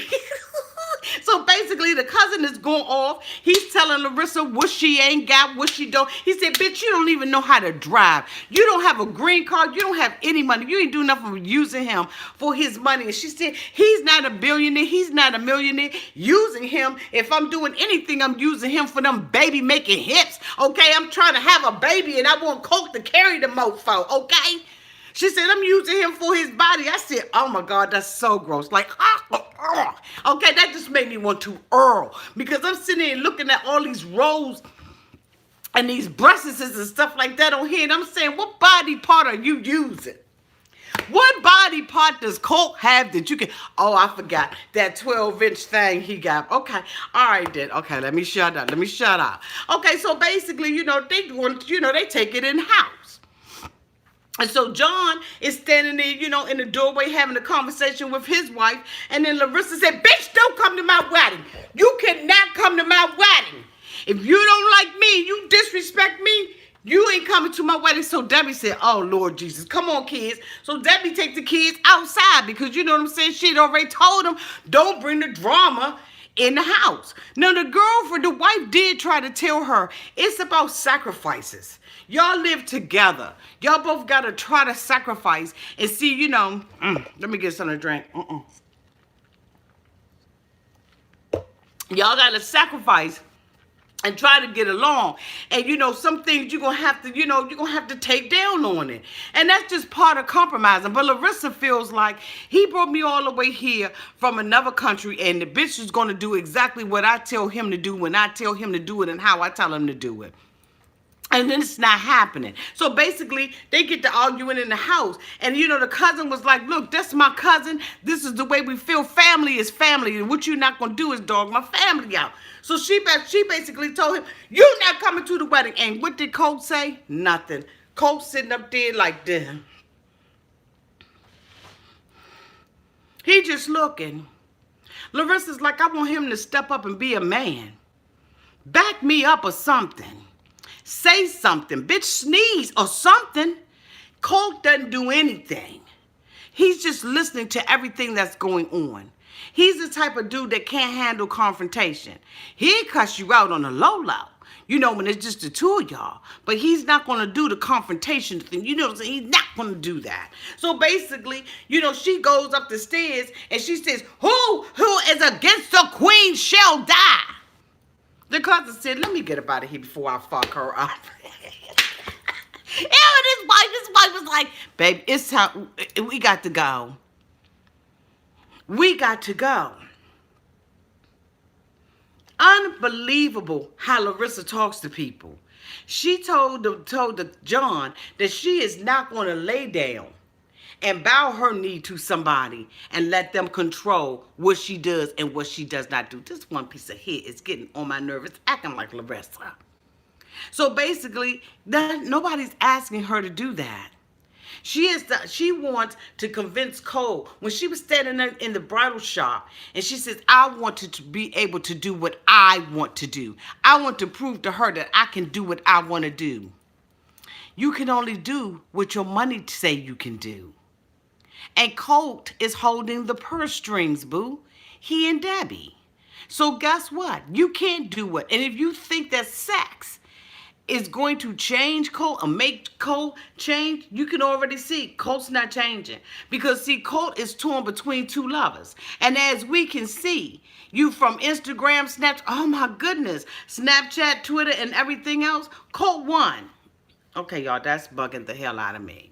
the cousin is going off. He's telling Larissa what she ain't got, what she don't. He said, bitch, you don't even know how to drive. You don't have a green card. You don't have any money. You ain't do nothing with using him for his money. And she said, he's not a billionaire. He's not a millionaire. Using him, if I'm doing anything, I'm using him for them baby making hips. Okay, I'm trying to have a baby and I want Colt to carry the mofo. Okay? She said, I'm using him for his body. I said, oh my God, that's so gross. Like, okay, that just made me want to because I'm sitting here looking at all these rolls and these breasts and stuff like that on here. And I'm saying, what body part are you using? What body part does Colt have that you can? Oh, I forgot that 12-inch thing he got. Okay, all right then. Okay, let me shut up. Let me shut up. Okay, so basically, they want, they take it in house. And so John is standing there, in the doorway having a conversation with his wife. And then Larissa said, bitch, don't come to my wedding. You cannot come to my wedding. If you don't like me, you disrespect me, you ain't coming to my wedding. So Debbie said, oh, Lord Jesus, come on, kids. So Debbie takes the kids outside because, you know what I'm saying, she had already told them, don't bring the drama in the house. Now, the girlfriend, the wife did try to tell her, it's about sacrifices. Y'all live together. Y'all both got to try to sacrifice and see, let me get something to drink. Y'all got to sacrifice and try to get along. And, some things you're going to have to, you're going to have to take down on it. And that's just part of compromising. But Larissa feels like he brought me all the way here from another country, and the bitch is going to do exactly what I tell him to do when I tell him to do it and how I tell him to do it. And then it's not happening. So basically, they get to arguing in the house. And, the cousin was like, look, that's my cousin. This is the way we feel. Family is family. And what you're not going to do is dog my family out. So she basically told him, you're not coming to the wedding. And what did Colt say? Nothing. Colt sitting up there like this. He just looking. Larissa's like, I want him to step up and be a man. Back me up or something. Say something. Bitch, sneeze or something. Colt doesn't do anything. He's just listening to everything that's going on. He's the type of dude that can't handle confrontation. He'll cuss you out on a low. When it's just the two of y'all. But he's not going to do the confrontation thing. You know what I'm saying? He's not going to do that. So basically, she goes up the stairs and she says, who is against the queen shall die. The cousin said, let me get up out of here before I fuck her up. And his wife was like, baby, it's time. We got to go. We got to go. Unbelievable how Larissa talks to people. She told John that she is not going to lay down and bow her knee to somebody and let them control what she does and what she does not do. This one piece of hair is getting on my nerves, acting like Larissa. So basically, nobody's asking her to do that. She wants to convince Cole. When she was standing there in the bridal shop and she says, I want to be able to do what I want to do. I want to prove to her that I can do what I want to do. You can only do what your money say you can do. And Colt is holding the purse strings, boo. He and Debbie. So guess what? You can't do it. And if you think that sex is going to change Colt or make Colt change, you can already see Colt's not changing. Because, see, Colt is torn between two lovers. And as we can see, you from Instagram, oh my goodness, Snapchat, Twitter, and everything else, Colt won. Okay, y'all, that's bugging the hell out of me.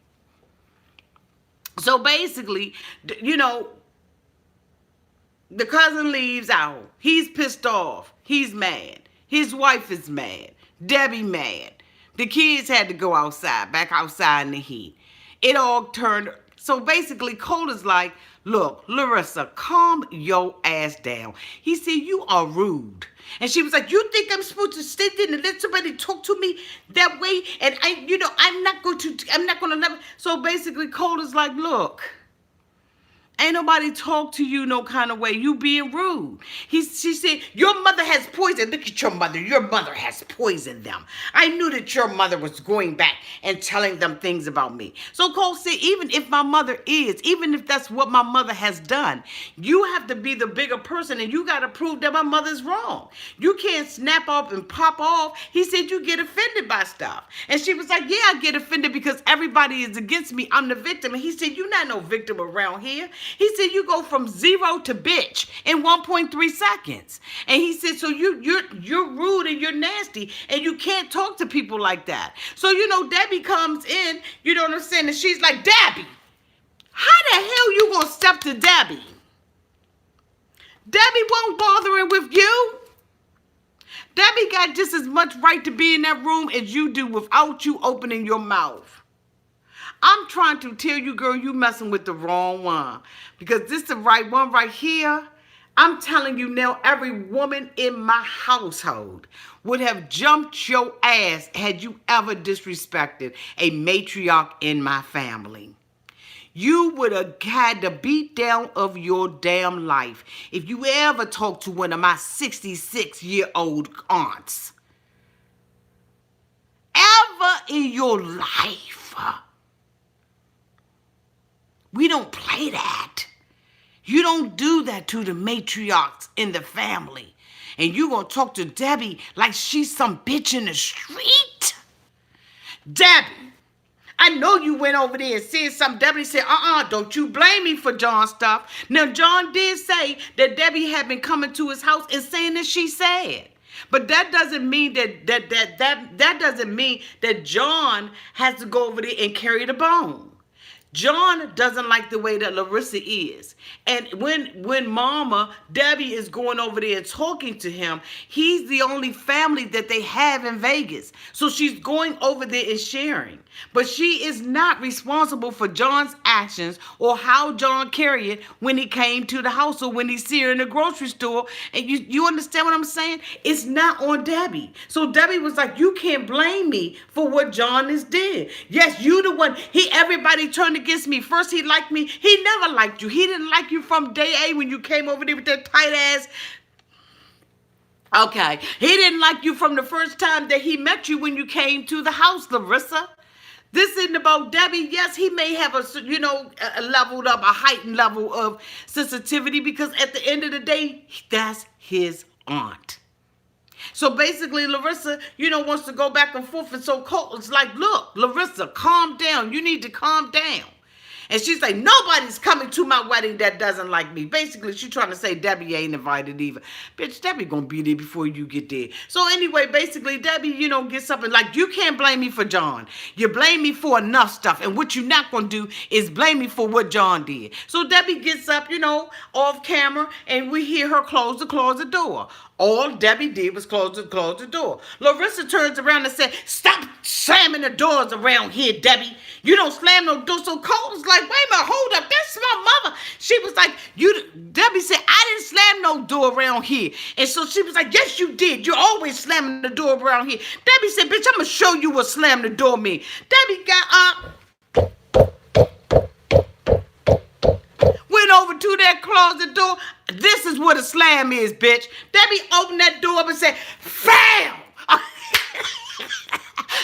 So basically, the cousin leaves out. He's pissed off. He's mad. His wife is mad. Debbie mad. The kids had to go outside, back outside in the heat. It all turned. So basically, Colt is like, look, Larissa, calm your ass down. He said, you are rude. And she was like, you think I'm supposed to sit there and let somebody talk to me that way? And I'm not going to never. So basically, Colt is like, look, ain't nobody talk to you no kind of way. You being rude. She said, your mother has poison. Look at your mother. Your mother has poisoned them. I knew that your mother was going back and telling them things about me. So Colt said, even if my mother is, even if that's what my mother has done, you have to be the bigger person and you got to prove that my mother's wrong. You can't snap up and pop off. He said, you get offended by stuff. And she was like, yeah, I get offended because everybody is against me. I'm the victim. And he said, you're not no victim around here. He said, you go from 0 to bitch in 1.3 seconds. And he said, so you're rude and you're nasty and you can't talk to people like that. So, Debbie comes in, you know what I'm saying? And she's like, Debbie, how the hell you gonna step to Debbie? Debbie won't bothering with you. Debbie got just as much right to be in that room as you do without you opening your mouth. I'm trying to tell you, girl, you messing with the wrong one. Because this is the right one right here. I'm telling you now, every woman in my household would have jumped your ass had you ever disrespected a matriarch in my family. You would have had the beat down of your damn life if you ever talked to one of my 66-year-old aunts. Ever in your life. We don't play that. You don't do that to the matriarchs in the family. And you gonna talk to Debbie like she's some bitch in the street? Debbie, I know you went over there and said something. Debbie said, don't you blame me for John's stuff. Now, John did say that Debbie had been coming to his house and saying that she said. But that doesn't mean that doesn't mean that John has to go over there and carry the bone. John doesn't like the way that Larissa is. And when Mama, Debbie, is going over there and talking to him, he's the only family that they have in Vegas. So she's going over there and sharing. But she is not responsible for John's actions or how John carried it when he came to the house or when he see her in the grocery store. And you understand what I'm saying? It's not on Debbie. So Debbie was like, you can't blame me for what John has did. Yes, you the one. Everybody turned against me. First he liked me. He never liked you. He didn't like you from day A when you came over there with that tight ass. Okay. He didn't like you from the first time that he met you when you came to the house, Larissa. This isn't about Debbie. Yes, he may have a leveled up, a heightened level of sensitivity because at the end of the day, that's his aunt. So basically, Larissa, wants to go back and forth. And so Colt is like, look, Larissa, calm down. You need to calm down. And she's like, nobody's coming to my wedding that doesn't like me. Basically, she's trying to say Debbie ain't invited either. Bitch, Debbie gonna be there before you get there. So anyway, basically, Debbie, gets up and like, you can't blame me for John. You blame me for enough stuff. And what you're not gonna do is blame me for what John did. So Debbie gets up, off camera, and we hear her close the door. All Debbie did was close the door. Larissa turns around and said, stop slamming the doors around here, Debbie. You don't slam no door. So Colt was like, wait a minute, hold up. That's my mother. She was like, Debbie said, I didn't slam no door around here. And so she was like, yes, you did. You're always slamming the door around here. Debbie said, bitch, I'm going to show you what slam the door mean. Debbie got up. Went over to that closet door. This is what a slam is, bitch. Debbie opened that door up and said, "Fam!"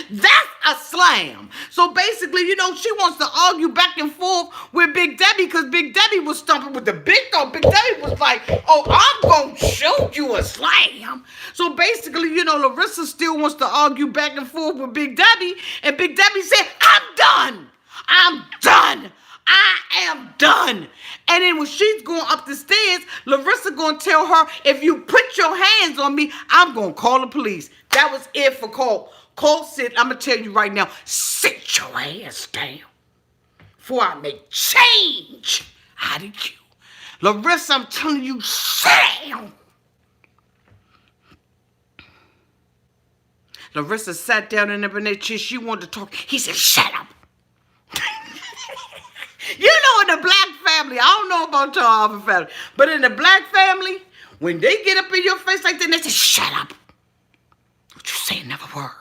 That's a slam. So basically, she wants to argue back and forth with Big Debbie because Big Debbie was stumping with the big dog. Big Debbie was like, oh, I'm going to show you a slam. So basically, Larissa still wants to argue back and forth with Big Debbie. And Big Debbie said, I'm done. I'm done. I am done. And then when she's going up the stairs, Larissa going to tell her, if you put your hands on me, I'm going to call the police. That was it for Colt. Colt said, I'm going to tell you right now, sit your ass down before I make change out of you. Larissa, I'm telling you, sit down. Larissa sat down in the chair. She wanted to talk. He said, shut up. In the black family, I don't know about your other family, but in the black family, when they get up in your face like that, they say, shut up. Don't you say another word.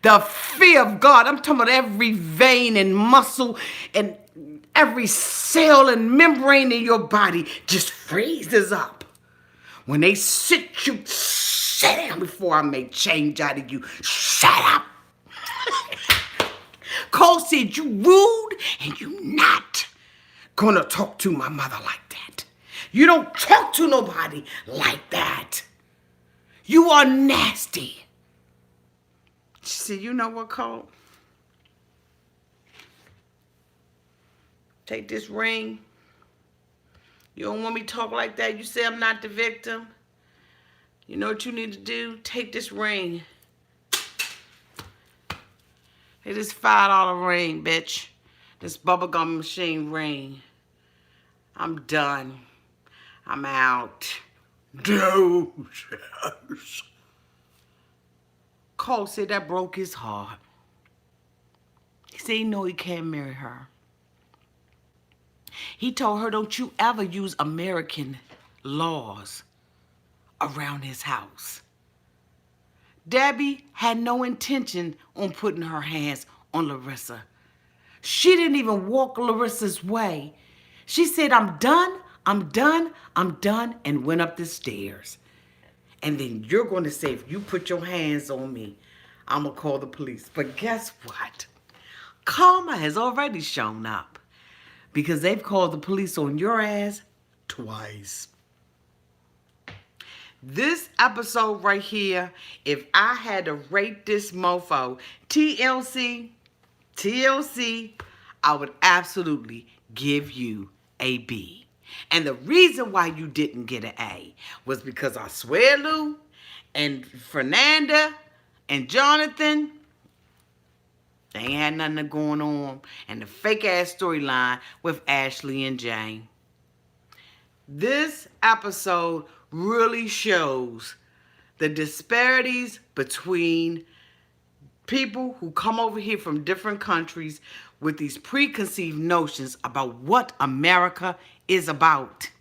The fear of God, I'm talking about every vein and muscle and every cell and membrane in your body just freezes up. When they sit down before I make change out of you. Shut up. Colt said, you rude and you not gonna talk to my mother like that. You don't talk to nobody like that. You are nasty. She said, you know what, Colt? Take this ring. You don't want me to talk like that. You say I'm not the victim. You know what you need to do? Take this ring. It is $5 ring, bitch. This bubblegum machine ring. I'm done. I'm out. Deuces. Colt said that broke his heart. He said, no, he can't marry her. He told her, don't you ever use American laws around his house. Debbie had no intention on putting her hands on Larissa. She didn't even walk Larissa's way. She said, I'm done, I'm done, I'm done, and went up the stairs. And then you're going to say, if you put your hands on me, I'm going to call the police. But guess what? Karma has already shown up because they've called the police on your ass twice. This episode right here, if I had to rate this mofo, TLC, I would absolutely give you a B. And the reason why you didn't get an A was because Asuelu and Fernanda and Jonathan, they ain't had nothing going on. And the fake ass storyline with Ashley and Jane. This episode really shows the disparities between people who come over here from different countries with these preconceived notions about what America is about.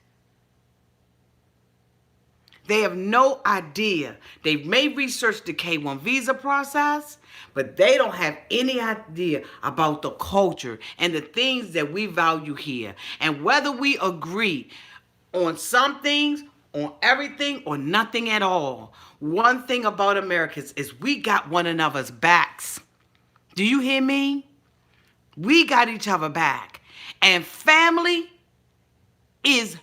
They have no idea. They may research the K-1 visa process, but they don't have any idea about the culture and the things that we value here. And whether we agree on some things, on everything, or nothing at all, one thing about Americans is we got one another's backs. Do you hear me? We got each other back. And family is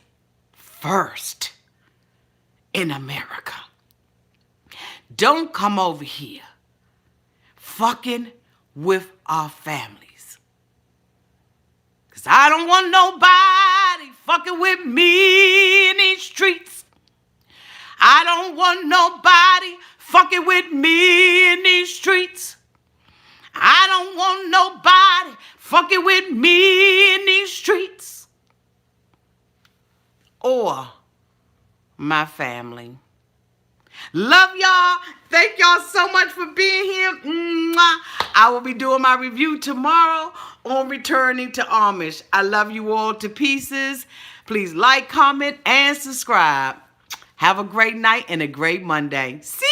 first in America. Don't come over here fucking with our families. Because I don't want nobody fucking with me in these streets. I don't want nobody fucking with me in these streets. I don't want nobody fucking with me in these streets. Or my family. Love y'all. Thank y'all so much for being here. Mwah. I will be doing my review tomorrow on Returning to Amish. I love you all to pieces. Please like, comment, and subscribe. Have a great night and a great Monday. See